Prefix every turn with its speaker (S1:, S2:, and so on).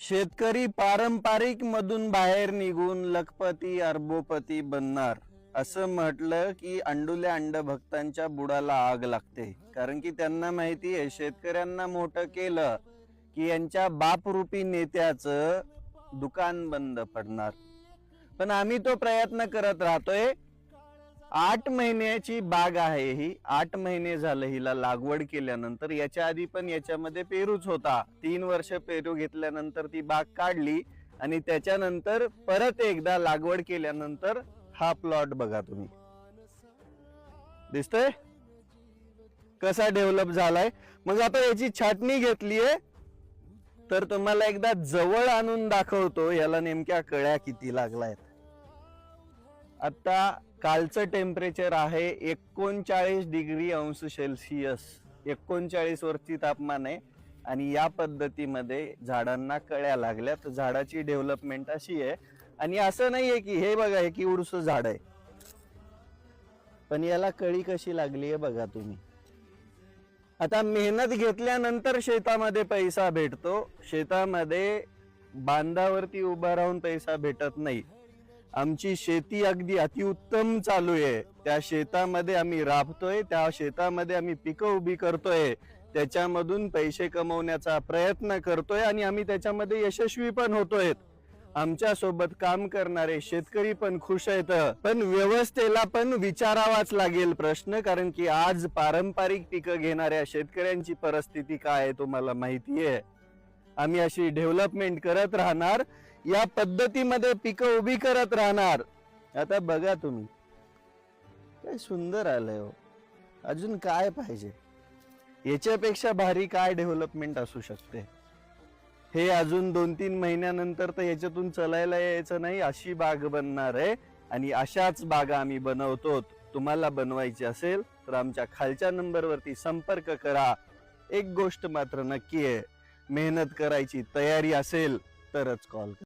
S1: शेतकरी पारंपरिक मधून बाहेर निघून लखपती अरबोपती बनणार असं म्हटलं की अंडुल्या अंडभक्तांच्या बुडाला आग लागते. कारण की त्यांना माहिती आहे शेतकऱ्यांना मोठं केलं की यांच्या बापरूपी नेत्याचं दुकान बंद पडणार. पण आम्ही तो प्रयत्न करत राहतोय. 8 महिन्याची बाग आहे ही. 8 महिने झालं हिला लागवड केल्यानंतर. याच्या आधी पण याच्यामध्ये पेरूच होता. 3 वर्ष पेरू घेतल्यानंतर ती बाग काढली आणि त्याच्यानंतर परत एकदा लागवड केल्यानंतर हा प्लॉट बघा तुम्ही, दिसतोय कसा डेव्हलप झालाय. मग आता याची छाटणी घेतलीये तर तुम्हाला एकदा जवळ आणून दाखवतो याला नेमक्या कळ्या किती लागलायत. आता कालचं टेम्परेचर आहे 39 डिग्री अंश सेल्सिअस, 39 वरती तापमान आहे. आणि या पद्धतीमध्ये झाडांना कळ्या लागल्यात. झाडाची डेव्हलपमेंट अशी आहे. आणि असं नाहीये की हे बघा हे की उडस झाड आहे, पण याला कळी कशी लागली आहे बघा तुम्ही. आता मेहनत घेतल्यानंतर शेतामध्ये पैसा भेटतो. शेतामध्ये बांधावरती उभा राहून पैसा भेटत नाही. आमची शेती अगदी अतिउत्तम चालू आहे. त्या शेतामध्ये आम्ही राबतोय, त्या शेतामध्ये आम्ही पिकं उभी करतोय, त्याच्यामधून पैसे कमवण्याचा प्रयत्न करतोय आणि आम्ही त्याच्यामध्ये यशस्वी पण होतोय. आमच्या सोबत काम करणारे शेतकरी पण खुश आहेत. पण व्यवस्थेला पण विचारावाच लागेल प्रश्न, कारण की आज पारंपरिक पिकं घेणाऱ्या शेतकऱ्यांची परिस्थिती काय आहे तुम्हाला माहिती आहे. आम्ही अशी डेव्हलपमेंट करत राहणार, या पद्धतीमध्ये पिकं उभी करत राहणार. आता बघा तुम्ही काय सुंदर आलंय हो. अजून काय पाहिजे, याच्यापेक्षा भारी काय डेव्हलपमेंट असू शकते. हे अजून 2-3 महिन्यानंतर तर याच्यातून चलायला यायचं नाही अशी बाग बनणार आहे. आणि अशाच बागा आम्ही बनवतो. तुम्हाला बनवायची असेल तर आमच्या खालच्या नंबरवरती संपर्क करा. एक गोष्ट मात्र नक्की आहे, मेहनत करायची तयारी असेल तरच कॉल करा.